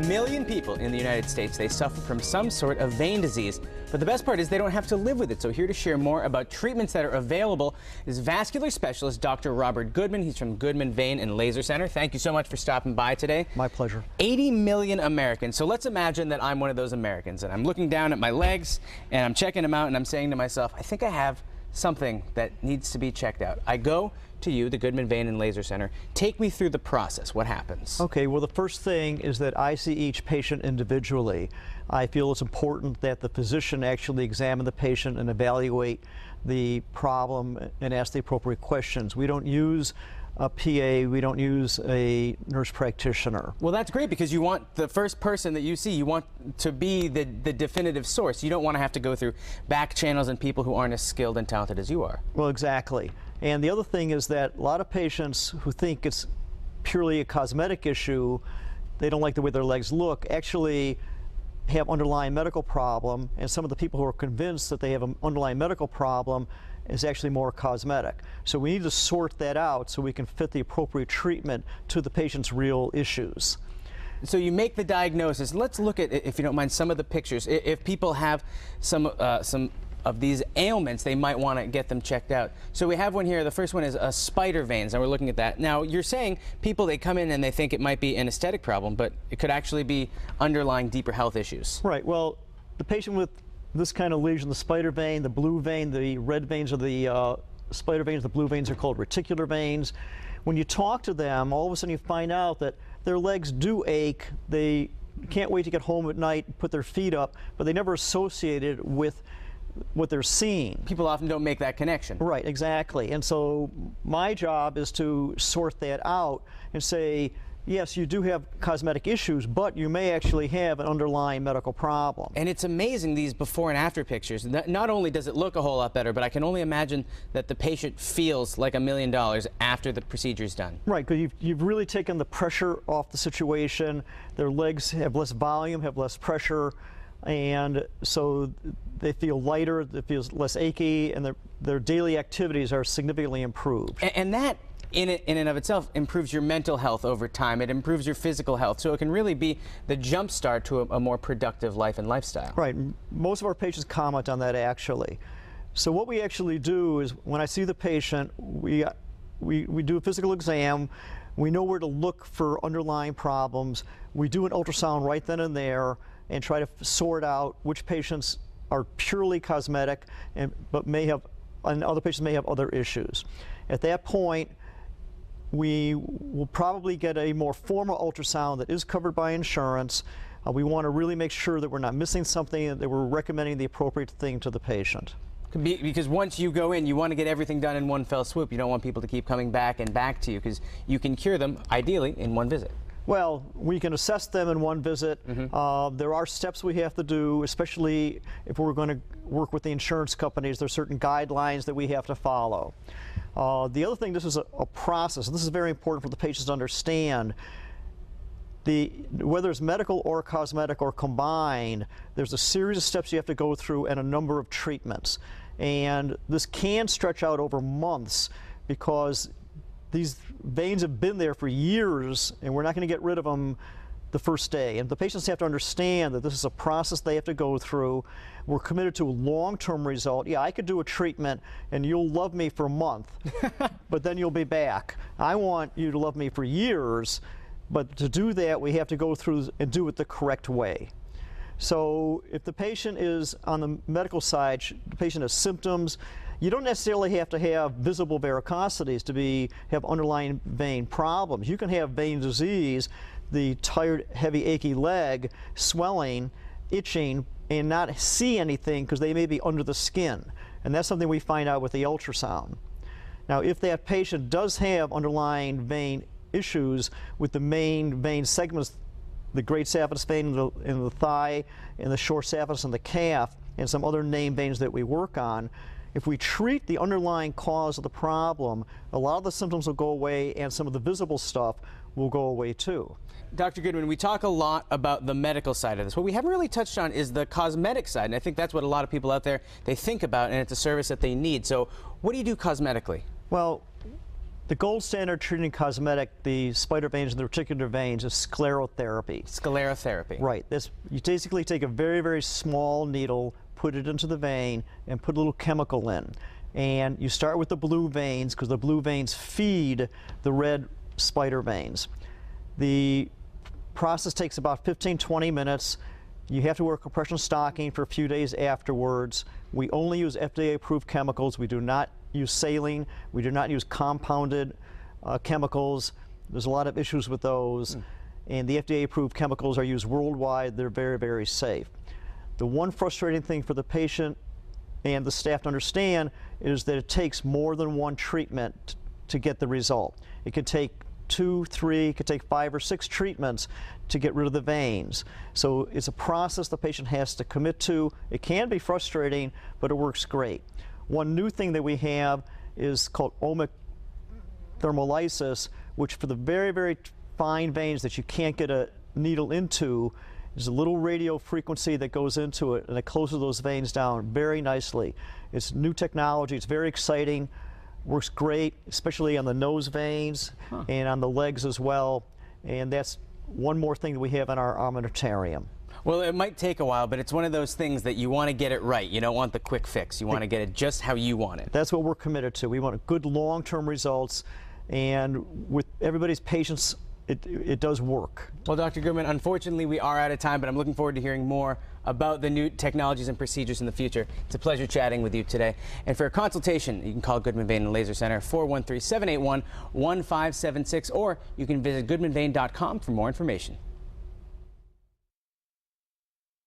million people in the United States, they suffer from some sort of vein disease. But the best part is they don't have to live with it. So here to share more about treatments that are available is vascular specialist Dr. Robert Goodman. He's from Goodman Vein and Laser Center. Thank you so much for stopping by today. My pleasure. 80 million Americans. So let's imagine that I'm one of those Americans and I'm looking down at my legs and I'm checking them out and I'm saying to myself, I think I have something that needs to be checked out. I go to you, the Goodman Vein and Laser Center. Take me through the process. What happens? Okay, well, the first thing is that I see each patient individually. I feel it's important that the physician actually examine the patient and evaluate the problem and ask the appropriate questions. We don't use a PA, we don't use a nurse practitioner. Well, that's great because you want the first person that you see, you want to be the definitive source. You don't want to have to go through back channels and people who aren't as skilled and talented as you are. Well, exactly. And the other thing is that a lot of patients who think it's purely a cosmetic issue, they don't like the way their legs look, actually have underlying medical problem, and some of the people who are convinced that they have an underlying medical problem is actually more cosmetic. So we need to sort that out so we can fit the appropriate treatment to the patient's real issues. So you make the diagnosis. Let's look at, if you don't mind, some of the pictures. If people have some of these ailments, they might want to get them checked out. So we have one here. The first one is spider veins, and we're looking at that. Now, you're saying people, they come in and they think it might be an aesthetic problem, but it could actually be underlying deeper health issues. Right. Well, the patient with this kind of lesion, the spider vein, the blue vein, the red veins are the spider veins, the blue veins are called reticular veins. When you talk to them, all of a sudden you find out that their legs do ache. They can't wait to get home at night and put their feet up, but they never associated with what they're seeing. People often don't make that connection. Right, exactly. And so my job is to sort that out and say, yes, you do have cosmetic issues, but you may actually have an underlying medical problem. And it's amazing, these before and after pictures. Not only does it look a whole lot better, but I can only imagine that the patient feels like $1 million after the procedure's done. Right, because you've really taken the pressure off the situation. Their legs have less volume, have less pressure, and so they feel lighter, they feel less achy, and their daily activities are significantly improved. And that, in and of itself, improves your mental health over time. It improves your physical health. So it can really be the jump start to a more productive life and lifestyle. Right. Most of our patients comment on that, actually. So what we actually do is, when I see the patient, we do a physical exam. We know where to look for underlying problems. We do an ultrasound right then and there and try to sort out which patients are purely cosmetic and other patients may have other issues. At that point, we will probably get a more formal ultrasound that is covered by insurance. We want to really make sure that we're not missing something, that we're recommending the appropriate thing to the patient. Because once you go in, you want to get everything done in one fell swoop. You don't want people to keep coming back and back to you, because you can cure them, ideally, in one visit. Well, we can assess them in one visit. There are steps we have to do, especially if we're going to work with the insurance companies. There are certain guidelines that we have to follow. The other thing, this is a process, and this is very important for the patients to understand. Whether it's medical or cosmetic or combined, there's a series of steps you have to go through and a number of treatments. And this can stretch out over months because these veins have been there for years, and we're not going to get rid of them the first day. And the patients have to understand that this is a process they have to go through. We're committed to a long-term result. Yeah, I could do a treatment and you'll love me for a month, but then you'll be back. I want you to love me for years, but to do that, we have to go through and do it the correct way. So if the patient is on the medical side, the patient has symptoms, you don't necessarily have to have visible varicosities to have underlying vein problems. You can have vein disease, the tired, heavy, achy leg, swelling, itching, and not see anything because they may be under the skin. And that's something we find out with the ultrasound. Now, if that patient does have underlying vein issues with the main vein segments, the great saphenous vein in the thigh, and the short saphenous in the calf, and some other named veins that we work on, if we treat the underlying cause of the problem, a lot of the symptoms will go away and some of the visible stuff will go away too. Dr. Goodman, we talk a lot about the medical side of this. What we haven't really touched on is the cosmetic side, and I think that's what a lot of people out there, they think about, and it's a service that they need. So what do you do cosmetically? Well, The gold standard treating cosmetic, the spider veins and the reticular veins, is sclerotherapy. Sclerotherapy. Right. You basically take a very, very small needle, put it into the vein, and put a little chemical in. And you start with the blue veins, because the blue veins feed the red spider veins. The process takes about 15-20 minutes. You have to wear a compression stocking for a few days afterwards. We only use FDA-approved chemicals. We do not use saline. We do not use compounded chemicals. There's a lot of issues with those. And the FDA-approved chemicals are used worldwide. They're very, very safe. The one frustrating thing for the patient and the staff to understand is that it takes more than one treatment to get the result. It could take 2, 3, it could take 5 or 6 treatments to get rid of the veins. So it's a process the patient has to commit to. It can be frustrating, but it works great. One new thing that we have is called ohmic thermolysis, which for the very, very fine veins that you can't get a needle into, there's a little radio frequency that goes into it, and it closes those veins down very nicely. It's new technology. It's very exciting. Works great, especially on the nose veins and on the legs as well. And that's one more thing that we have in our armamentarium. Well, it might take a while, but it's one of those things that you want to get it right. You don't want the quick fix. You want to get it just how you want it. That's what we're committed to. We want good long-term results, and with everybody's patience, it does work. Well, Dr. Goodman, unfortunately we are out of time, but I'm looking forward to hearing more about the new technologies and procedures in the future. It's a pleasure chatting with you today. And for a consultation, you can call Goodman Vein and Laser Center 413-781-1576, or you can visit goodmanvein.com for more information.